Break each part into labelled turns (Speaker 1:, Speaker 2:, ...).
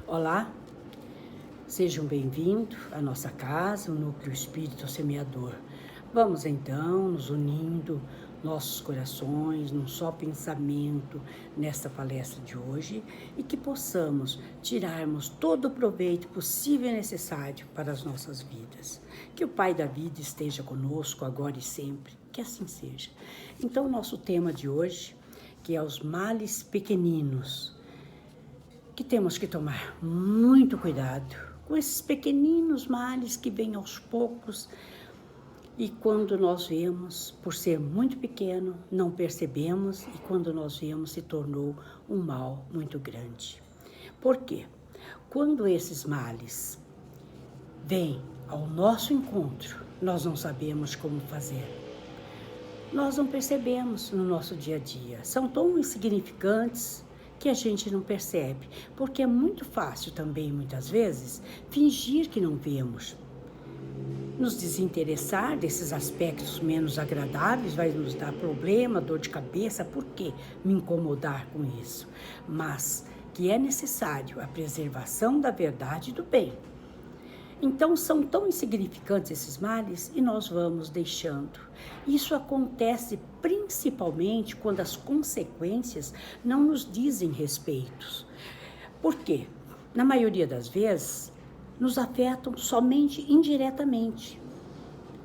Speaker 1: Olá, sejam bem-vindos à nossa casa, o Núcleo Espírito Semeador. Vamos então nos unindo nossos corações num só pensamento nesta palestra de hoje e que possamos tirarmos todo o proveito possível e necessário para as nossas vidas. Que o Pai da vida esteja conosco agora e sempre, que assim seja. Então, nosso tema de hoje, que é os males pequeninos, que temos que tomar muito cuidado com esses pequeninos males que vêm aos poucos e quando nós vemos, por ser muito pequeno, não percebemos e quando nós vemos se tornou um mal muito grande. Por quê? Quando esses males vêm ao nosso encontro, nós não sabemos como fazer. Nós não percebemos no nosso dia a dia, são tão insignificantes que a gente não percebe, porque é muito fácil também, muitas vezes, fingir que não vemos. Nos desinteressar desses aspectos menos agradáveis vai nos dar problema, dor de cabeça, por que me incomodar com isso? Mas que é necessário a preservação da verdade e do bem. Então, são tão insignificantes esses males e nós vamos deixando. Isso acontece principalmente quando as consequências não nos dizem respeito. Por quê? Na maioria das vezes, nos afetam somente indiretamente.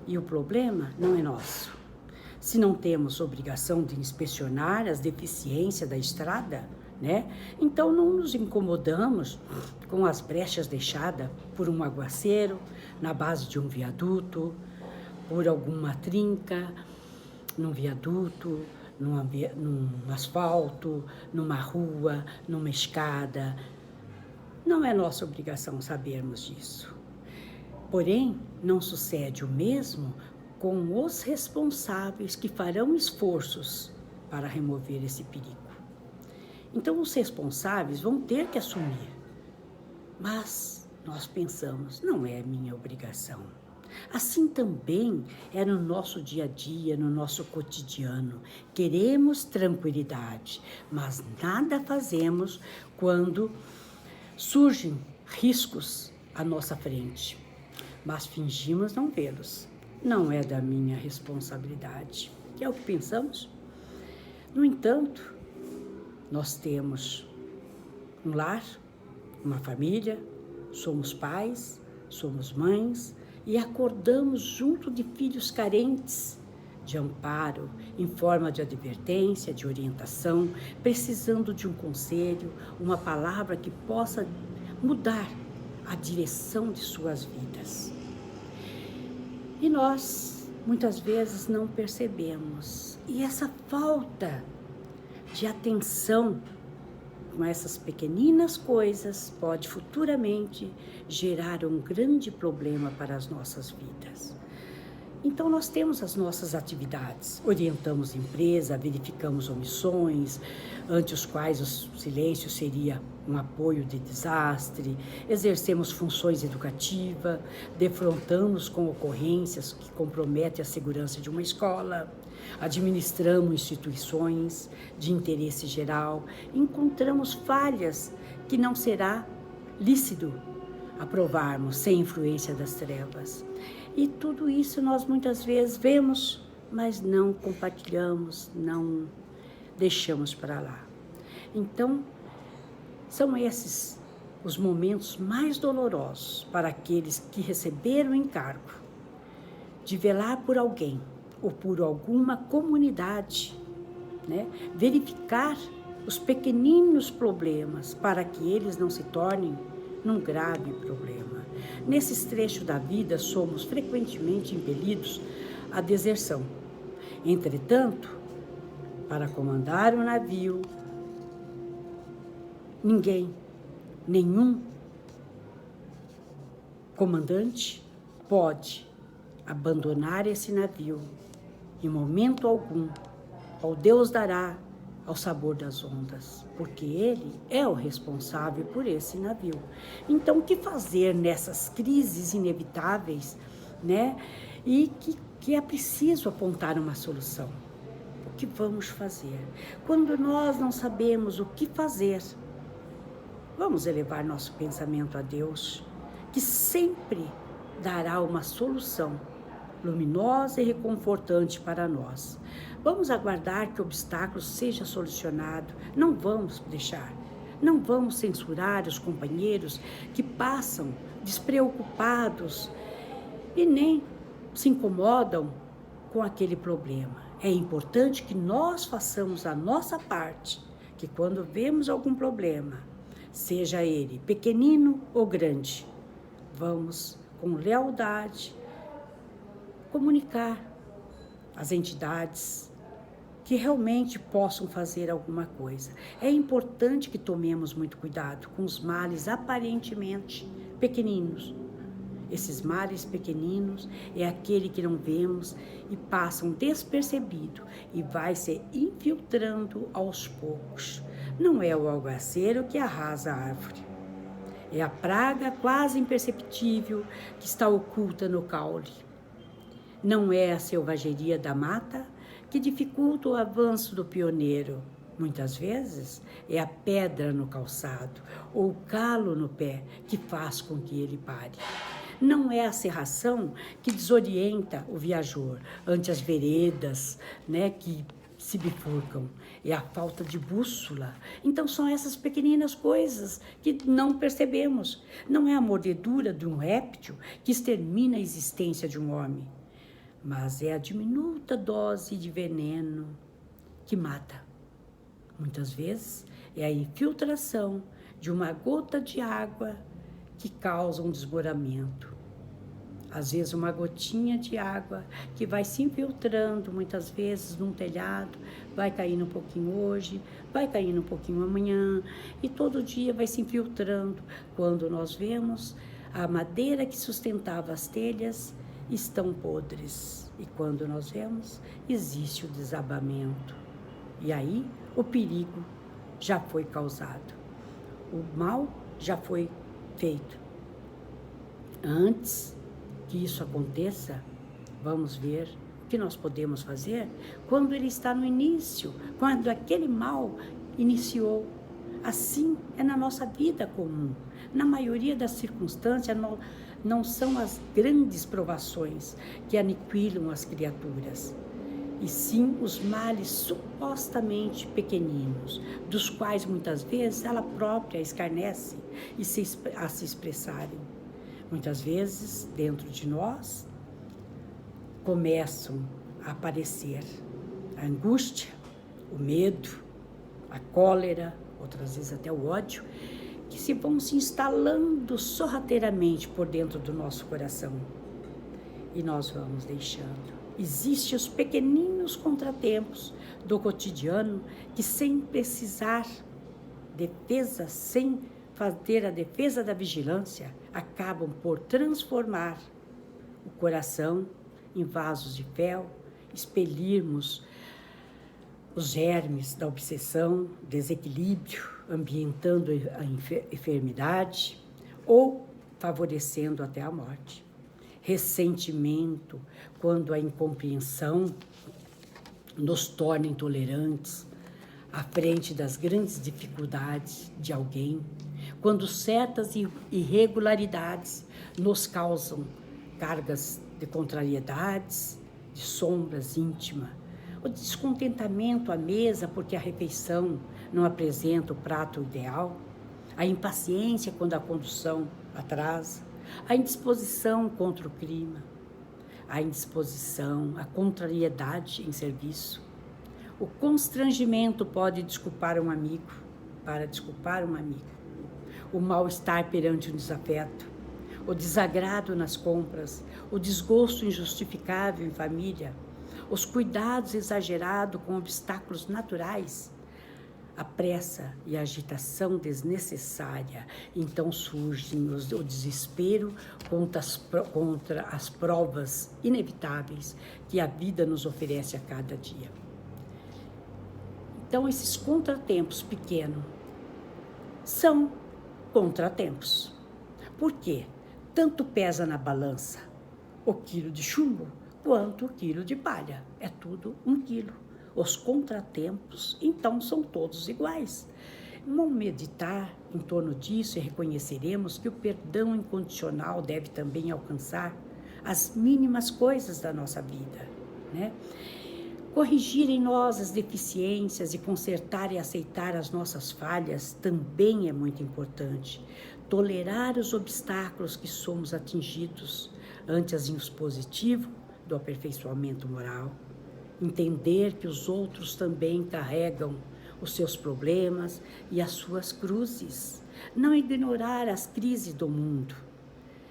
Speaker 1: E o problema não é nosso. Se não temos obrigação de inspecionar as deficiências da estrada, então não nos incomodamos com as brechas deixadas por um aguaceiro, na base de um viaduto, por alguma trinca, num viaduto, num asfalto, numa rua, numa escada. Não é nossa obrigação sabermos disso. Porém, não sucede o mesmo com os responsáveis que farão esforços para remover esse perigo. Então, os responsáveis vão ter que assumir, mas nós pensamos, não é minha obrigação. Assim também é no nosso dia a dia, no nosso cotidiano. Queremos tranquilidade, mas nada fazemos quando surgem riscos à nossa frente, mas fingimos não vê-los. Não é da minha responsabilidade. É o que pensamos? No entanto, nós temos um lar, uma família, somos pais, somos mães e acordamos junto de filhos carentes de amparo, em forma de advertência, de orientação, precisando de um conselho, uma palavra que possa mudar a direção de suas vidas. E nós, muitas vezes, não percebemos. E essa falta de atenção com essas pequeninas coisas pode futuramente gerar um grande problema para as nossas vidas. Então, nós temos as nossas atividades, orientamos a empresa, verificamos omissões, ante os quais o silêncio seria um apoio de desastre, exercemos funções educativas, defrontamos com ocorrências que comprometem a segurança de uma escola, administramos instituições de interesse geral, encontramos falhas que não será lícito aprovarmos sem influência das trevas. E tudo isso nós muitas vezes vemos, mas não compartilhamos, não deixamos para lá. Então, são esses os momentos mais dolorosos para aqueles que receberam o encargo de velar por alguém ou por alguma comunidade, verificar os pequeninos problemas para que eles não se tornem num grave problema. Nesses trechos da vida, somos frequentemente impelidos à deserção. Entretanto, para comandar o navio, nenhum comandante pode abandonar esse navio em momento algum, ou Deus dará ao sabor das ondas, porque ele é o responsável por esse navio. Então, o que fazer nessas crises inevitáveis, E que é preciso apontar uma solução. O que vamos fazer? Quando nós não sabemos o que fazer, Vamos elevar nosso pensamento a Deus, que sempre dará uma solução luminosa e reconfortante para nós. Vamos aguardar que o obstáculo seja solucionado. Não vamos deixar. Não vamos censurar os companheiros que passam despreocupados e nem se incomodam com aquele problema. É importante que nós façamos a nossa parte, que quando vemos algum problema, seja ele pequenino ou grande, vamos com lealdade comunicar às entidades que realmente possam fazer alguma coisa. É importante que tomemos muito cuidado com os males aparentemente pequeninos. Esses males pequeninos é aquele que não vemos e passam despercebido e vai se infiltrando aos poucos. Não é o algaceiro que arrasa a árvore. É a praga quase imperceptível que está oculta no caule. Não é a selvageria da mata que dificulta o avanço do pioneiro. Muitas vezes é a pedra no calçado ou o calo no pé que faz com que ele pare. Não é a serração que desorienta o viajor ante as veredas, que se bifurcam. É a falta de bússola. Então são essas pequeninas coisas que não percebemos. Não é a mordedura de um réptil que extermina a existência de um homem, mas é a diminuta dose de veneno que mata. Muitas vezes é a infiltração de uma gota de água que causa um desmoronamento. Às vezes uma gotinha de água que vai se infiltrando muitas vezes num telhado, vai caindo um pouquinho hoje, vai caindo um pouquinho amanhã e todo dia vai se infiltrando. Quando nós vemos, a madeira que sustentava as telhas estão podres e quando nós vemos, existe o desabamento. E aí o perigo já foi causado, o mal já foi feito. Antes que isso aconteça, vamos ver o que nós podemos fazer quando ele está no início, quando aquele mal iniciou. Assim é na nossa vida comum. Na maioria das circunstâncias, não são as grandes provações que aniquilam as criaturas, e sim os males supostamente pequeninos, dos quais muitas vezes ela própria escarnece a se expressarem. Muitas vezes, dentro de nós, começam a aparecer a angústia, o medo, a cólera, outras vezes até o ódio, que vão se instalando sorrateiramente por dentro do nosso coração. E nós vamos deixando. Existem os pequeninos contratempos do cotidiano que, sem precisar defesa, sem fazer a defesa da vigilância, acabam por transformar o coração em vasos de fel, expelirmos os germes da obsessão, desequilíbrio, ambientando a enfermidade ou favorecendo até a morte. Ressentimento, quando a incompreensão nos torna intolerantes à frente das grandes dificuldades de alguém, quando certas irregularidades nos causam cargas de contrariedades, de sombras íntimas, o descontentamento à mesa porque a refeição não apresenta o prato ideal, a impaciência quando a condução atrasa, a indisposição contra o clima, a indisposição, a contrariedade em serviço. O constrangimento pode desculpar um amigo, o mal-estar perante o desafeto, o desagrado nas compras, o desgosto injustificável em família, os cuidados exagerados com obstáculos naturais, a pressa e a agitação desnecessária. Então surgem o desespero contra as provas inevitáveis que a vida nos oferece a cada dia. Então esses contratempos pequenos são contratempos. Por quê? Tanto pesa na balança o quilo de chumbo quanto o quilo de palha. É tudo 1 quilo. Os contratempos, então, são todos iguais. Vamos meditar em torno disso e reconheceremos que o perdão incondicional deve também alcançar as mínimas coisas da nossa vida, né? Corrigir em nós as deficiências e consertar e aceitar as nossas falhas também é muito importante. Tolerar os obstáculos que somos atingidos antes positivo do aperfeiçoamento moral. Entender que os outros também carregam os seus problemas e as suas cruzes. Não ignorar as crises do mundo.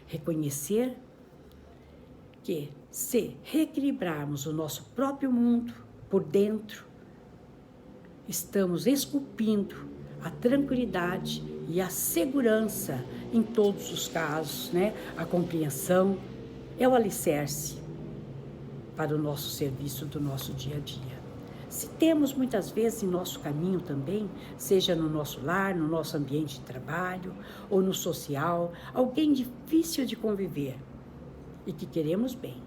Speaker 1: Reconhecer que, se reequilibrarmos o nosso próprio mundo por dentro, estamos esculpindo a tranquilidade e a segurança em todos os casos, né? A compreensão é o alicerce para o nosso serviço do nosso dia a dia. Se temos muitas vezes em nosso caminho também, seja no nosso lar, no nosso ambiente de trabalho ou no social, alguém difícil de conviver e que queremos bem,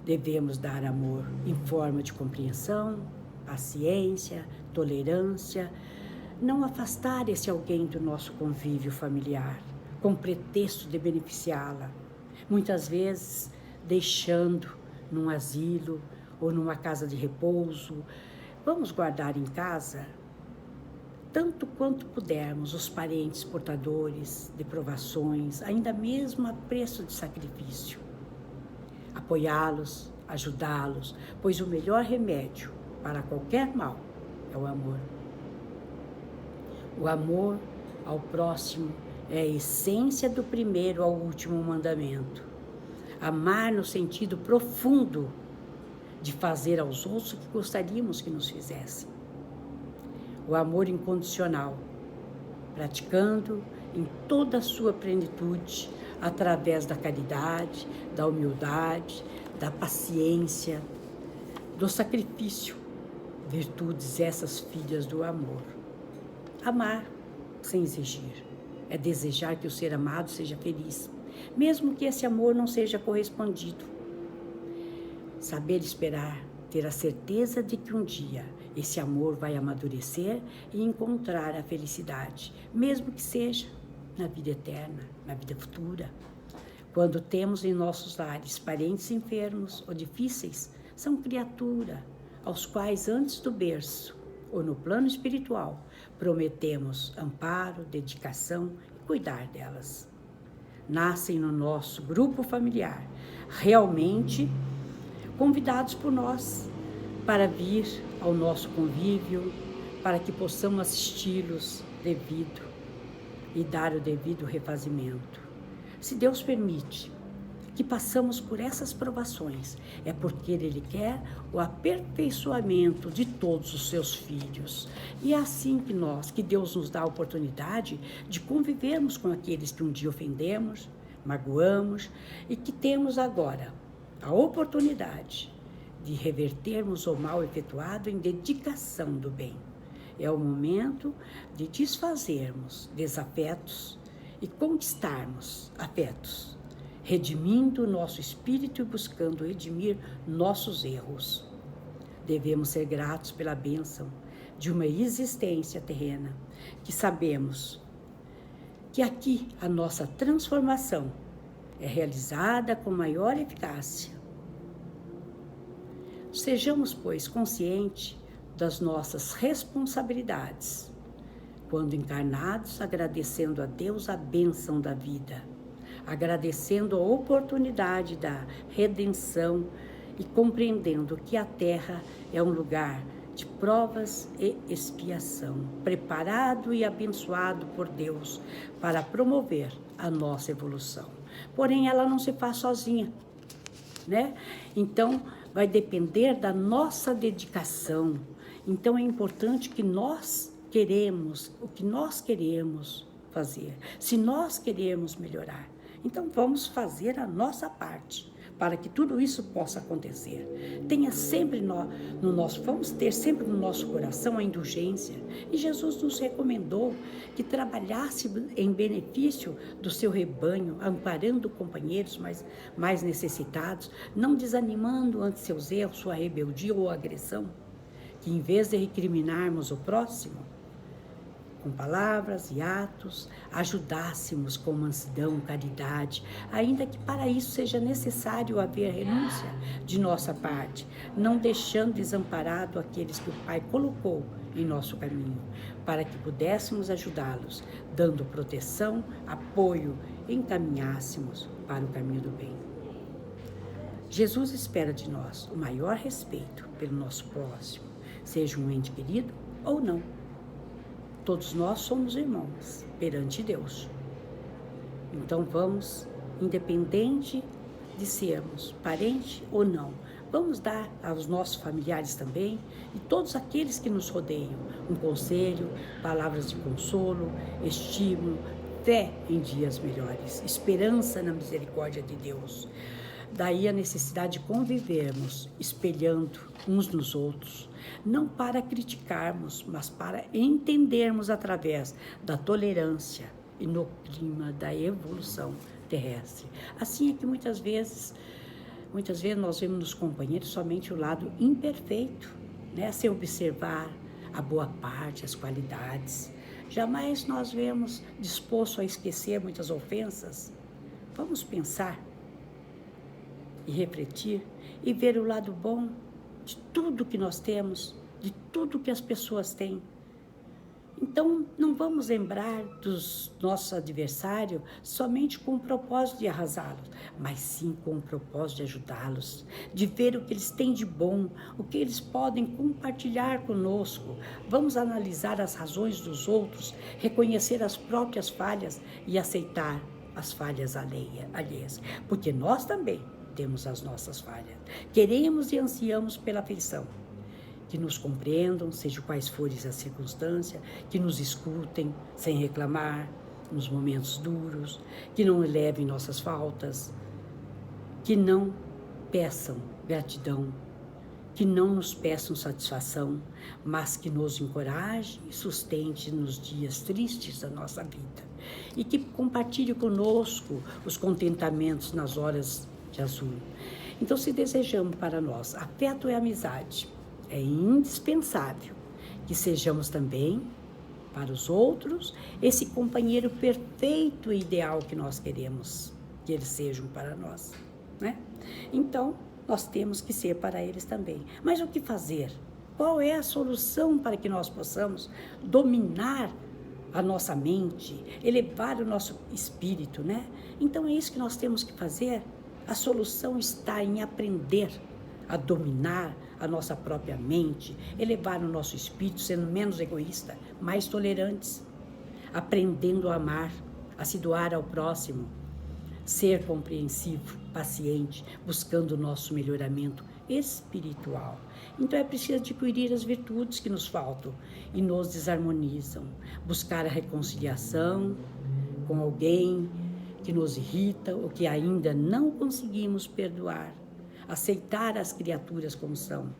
Speaker 1: devemos dar amor em forma de compreensão, paciência, tolerância, não afastar esse alguém do nosso convívio familiar, com pretexto de beneficiá-la, muitas vezes deixando num asilo ou numa casa de repouso. Vamos guardar em casa, tanto quanto pudermos, os parentes portadores de provações, ainda mesmo a preço de sacrifício. Apoiá-los, ajudá-los, pois o melhor remédio para qualquer mal é o amor. O amor ao próximo é a essência do primeiro ao último mandamento. Amar no sentido profundo de fazer aos outros o que gostaríamos que nos fizessem. O amor incondicional, praticando em toda a sua plenitude, através da caridade, da humildade, da paciência, do sacrifício, virtudes essas filhas do amor. Amar sem exigir, é desejar que o ser amado seja feliz, mesmo que esse amor não seja correspondido. Saber esperar, ter a certeza de que um dia esse amor vai amadurecer e encontrar a felicidade, mesmo que seja na vida eterna, na vida futura. Quando temos em nossos lares parentes enfermos ou difíceis, são criaturas aos quais antes do berço ou no plano espiritual prometemos amparo, dedicação e cuidar delas. Nascem no nosso grupo familiar, realmente convidados por nós para vir ao nosso convívio, para que possamos assisti-los devido e dar o devido refazimento. Se Deus permite que passamos por essas provações, é porque Ele quer o aperfeiçoamento de todos os seus filhos. E é assim que Deus nos dá a oportunidade de convivermos com aqueles que um dia ofendemos, magoamos e que temos agora a oportunidade de revertermos o mal efetuado em dedicação do bem. É o momento de desfazermos desafetos e conquistarmos afetos, redimindo o nosso espírito e buscando redimir nossos erros. Devemos ser gratos pela bênção de uma existência terrena, que sabemos que aqui a nossa transformação é realizada com maior eficácia. Sejamos, pois, conscientes das nossas responsabilidades, quando encarnados, agradecendo a Deus a bênção da vida, agradecendo a oportunidade da redenção e compreendendo que a Terra é um lugar de provas e expiação, preparado e abençoado por Deus para promover a nossa evolução. Porém, ela não se faz sozinha, né? Então, vai depender da nossa dedicação. Então, é importante que nós queremos o que nós queremos fazer. Se nós queremos melhorar, então vamos fazer a nossa parte para que tudo isso possa acontecer. Tenha sempre vamos ter sempre no nosso coração a indulgência. E Jesus nos recomendou que trabalhasse em benefício do seu rebanho, amparando companheiros mais necessitados, não desanimando ante seus erros, sua rebeldia ou agressão, que em vez de recriminarmos o próximo, com palavras e atos, ajudássemos com mansidão, caridade, ainda que para isso seja necessário haver renúncia de nossa parte, não deixando desamparado aqueles que o Pai colocou em nosso caminho, para que pudéssemos ajudá-los, dando proteção, apoio, encaminhássemos para o caminho do bem. Jesus espera de nós o maior respeito pelo nosso próximo, seja um ente querido ou não. Todos nós somos irmãos perante Deus. Então vamos, independente de sermos parente ou não, vamos dar aos nossos familiares também e todos aqueles que nos rodeiam um conselho, palavras de consolo, estímulo, fé em dias melhores, esperança na misericórdia de Deus. Daí a necessidade de convivermos, espelhando uns nos outros, não para criticarmos, mas para entendermos através da tolerância e no clima da evolução terrestre. Assim é que muitas vezes nós vemos nos companheiros somente o lado imperfeito, né? Sem observar a boa parte, as qualidades. Jamais nós vemos disposto a esquecer muitas ofensas. Vamos pensar e refletir e ver o lado bom de tudo que nós temos, de tudo que as pessoas têm. Então, não vamos lembrar dos nossos adversários somente com o propósito de arrasá-los, mas sim com o propósito de ajudá-los, de ver o que eles têm de bom, o que eles podem compartilhar conosco. Vamos analisar as razões dos outros, reconhecer as próprias falhas e aceitar as falhas alheias, porque nós também temos as nossas falhas. Queremos e ansiamos pela afeição, que nos compreendam, seja quais forem as circunstâncias, que nos escutem sem reclamar nos momentos duros, que não elevem nossas faltas, que não peçam gratidão, que não nos peçam satisfação, mas que nos encorajem e sustente nos dias tristes da nossa vida e que compartilhe conosco os contentamentos nas horas de azul. Então, se desejamos para nós afeto e amizade, é indispensável que sejamos também para os outros esse companheiro perfeito e ideal que nós queremos que eles sejam para nós, né? Então, nós temos que ser para eles também. Mas o que fazer? Qual é a solução para que nós possamos dominar a nossa mente, elevar o nosso espírito, né? Então, é isso que nós temos que fazer. A solução está em aprender a dominar a nossa própria mente, elevar o nosso espírito, sendo menos egoísta, mais tolerantes, aprendendo a amar, a se doar ao próximo, ser compreensivo, paciente, buscando o nosso melhoramento espiritual. Então é preciso adquirir as virtudes que nos faltam e nos desarmonizam, buscar a reconciliação com alguém que nos irrita ou que ainda não conseguimos perdoar, aceitar as criaturas como são.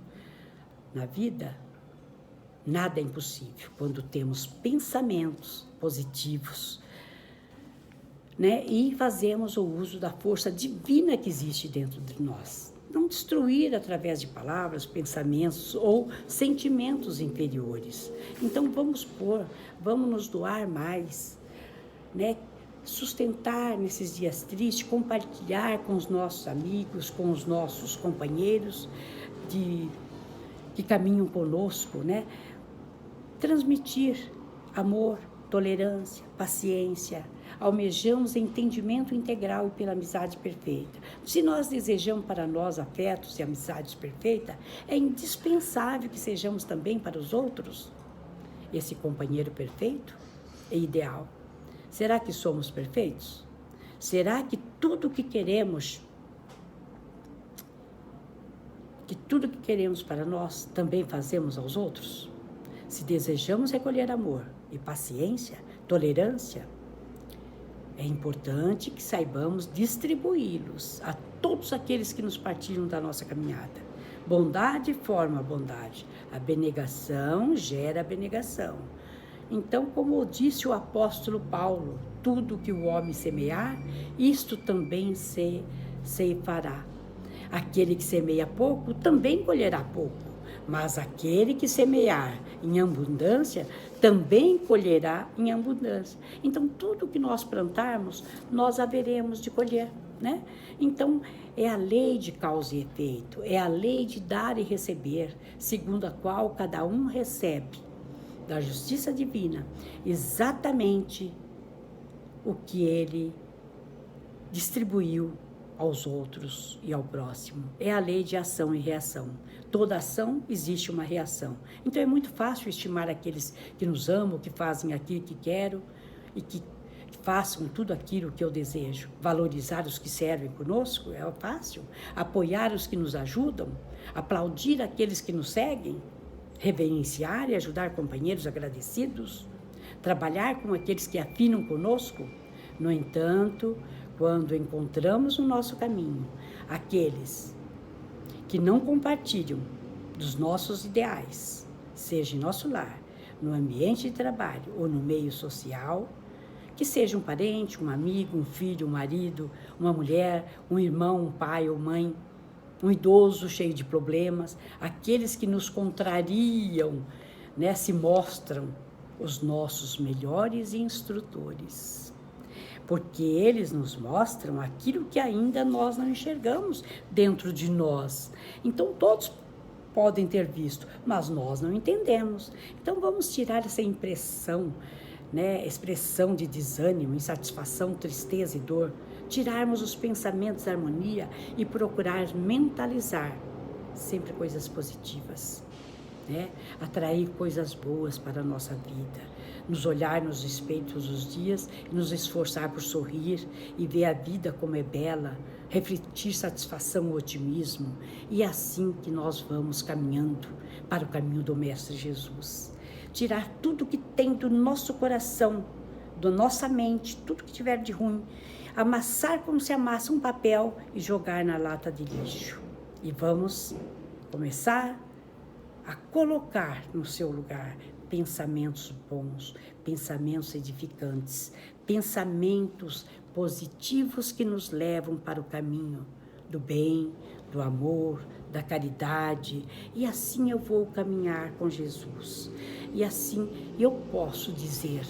Speaker 1: Na vida, nada é impossível quando temos pensamentos positivos, né? E fazemos o uso da força divina que existe dentro de nós. Não destruir através de palavras, pensamentos ou sentimentos inferiores. Então vamos nos doar mais, né? Sustentar nesses dias tristes, compartilhar com os nossos amigos, com os nossos companheiros que caminham conosco, né? Transmitir amor, tolerância, paciência. Almejamos entendimento integral e pela amizade perfeita. Se nós desejamos para nós afetos e amizades perfeitas, é indispensável que sejamos também para os outros esse companheiro perfeito e ideal. Será que somos perfeitos? Será que tudo que queremos para nós também fazemos aos outros? Se desejamos recolher amor e paciência, tolerância, é importante que saibamos distribuí-los a todos aqueles que nos partilham da nossa caminhada. Bondade forma bondade, a abnegação gera abnegação. Então, como disse o apóstolo Paulo, tudo que o homem semear, isto também se fará. Aquele que semeia pouco, também colherá pouco. Mas aquele que semear em abundância, também colherá em abundância. Então, tudo que nós plantarmos, nós haveremos de colher, né? Então, é a lei de causa e efeito, é a lei de dar e receber, segundo a qual cada um recebe da justiça divina exatamente o que ele distribuiu aos outros e ao próximo. É a lei de ação e reação. Toda ação existe uma reação. Então é muito fácil estimar aqueles que nos amam, que fazem aquilo que quero e que façam tudo aquilo que eu desejo. Valorizar os que servem conosco é fácil. Apoiar os que nos ajudam, aplaudir aqueles que nos seguem, reverenciar e ajudar companheiros agradecidos, trabalhar com aqueles que afinam conosco. No entanto, quando encontramos no nosso caminho aqueles que não compartilham dos nossos ideais, seja em nosso lar, no ambiente de trabalho ou no meio social, que seja um parente, um amigo, um filho, um marido, uma mulher, um irmão, um pai ou mãe, um idoso cheio de problemas, aqueles que nos contrariam, né, se mostram os nossos melhores instrutores, porque eles nos mostram aquilo que ainda nós não enxergamos dentro de nós. Então todos podem ter visto, mas nós não entendemos. Então vamos tirar essa impressão, né, expressão de desânimo, insatisfação, tristeza e dor, tirarmos os pensamentos da harmonia e procurar mentalizar sempre coisas positivas, né? Atrair coisas boas para a nossa vida, nos olhar nos espelhos todos os dias e nos esforçar por sorrir e ver a vida como é bela, refletir satisfação e otimismo, e é assim que nós vamos caminhando para o caminho do Mestre Jesus. Tirar tudo que tem do nosso coração, da nossa mente, tudo que tiver de ruim, amassar como se amassa um papel e jogar na lata de lixo. E vamos começar a colocar no seu lugar pensamentos bons, pensamentos edificantes, pensamentos positivos que nos levam para o caminho do bem, do amor, da caridade, e assim eu vou caminhar com Jesus. E assim eu posso dizer,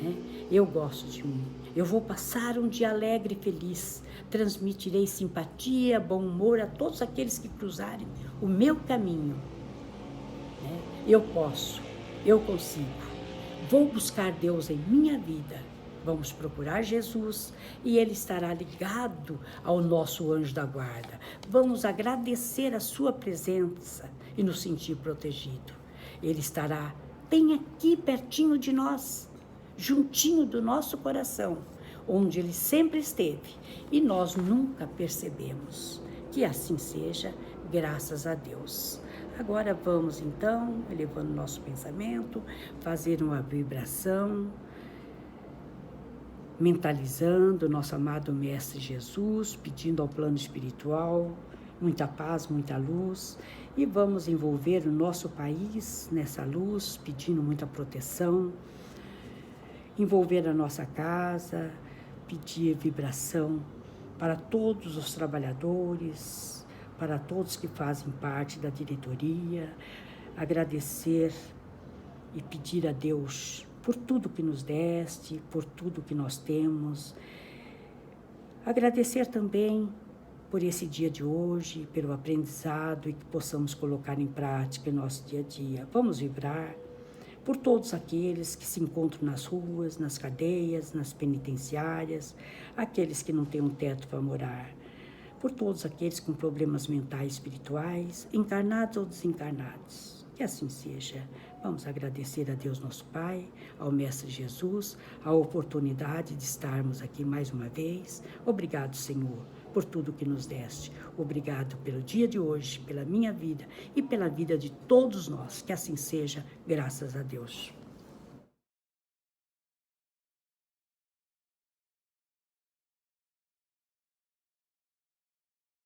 Speaker 1: né? Eu gosto de mim, eu vou passar um dia alegre e feliz, transmitirei simpatia, bom humor a todos aqueles que cruzarem o meu caminho. Né? Eu posso, eu consigo, vou buscar Deus em minha vida. Vamos procurar Jesus e Ele estará ligado ao nosso anjo da guarda. Vamos agradecer a sua presença e nos sentir protegido. Ele estará bem aqui pertinho de nós, juntinho do nosso coração, onde Ele sempre esteve e nós nunca percebemos. Que assim seja, graças a Deus. Agora vamos então, elevando nosso pensamento, fazer uma vibração, mentalizando nosso amado Mestre Jesus, pedindo ao plano espiritual muita paz, muita luz, e vamos envolver o nosso país nessa luz, pedindo muita proteção, envolver a nossa casa, pedir vibração para todos os trabalhadores, para todos que fazem parte da diretoria, agradecer e pedir a Deus por tudo que nos deste, por tudo que nós temos. Agradecer também por esse dia de hoje, pelo aprendizado e que possamos colocar em prática em nosso dia a dia. Vamos vibrar por todos aqueles que se encontram nas ruas, nas cadeias, nas penitenciárias, aqueles que não têm um teto para morar, por todos aqueles com problemas mentais e espirituais, encarnados ou desencarnados. Que assim seja. Vamos agradecer a Deus nosso Pai, ao Mestre Jesus, a oportunidade de estarmos aqui mais uma vez. Obrigado, Senhor, por tudo que nos deste. Obrigado pelo dia de hoje, pela minha vida e pela vida de todos nós. Que assim seja, graças a Deus.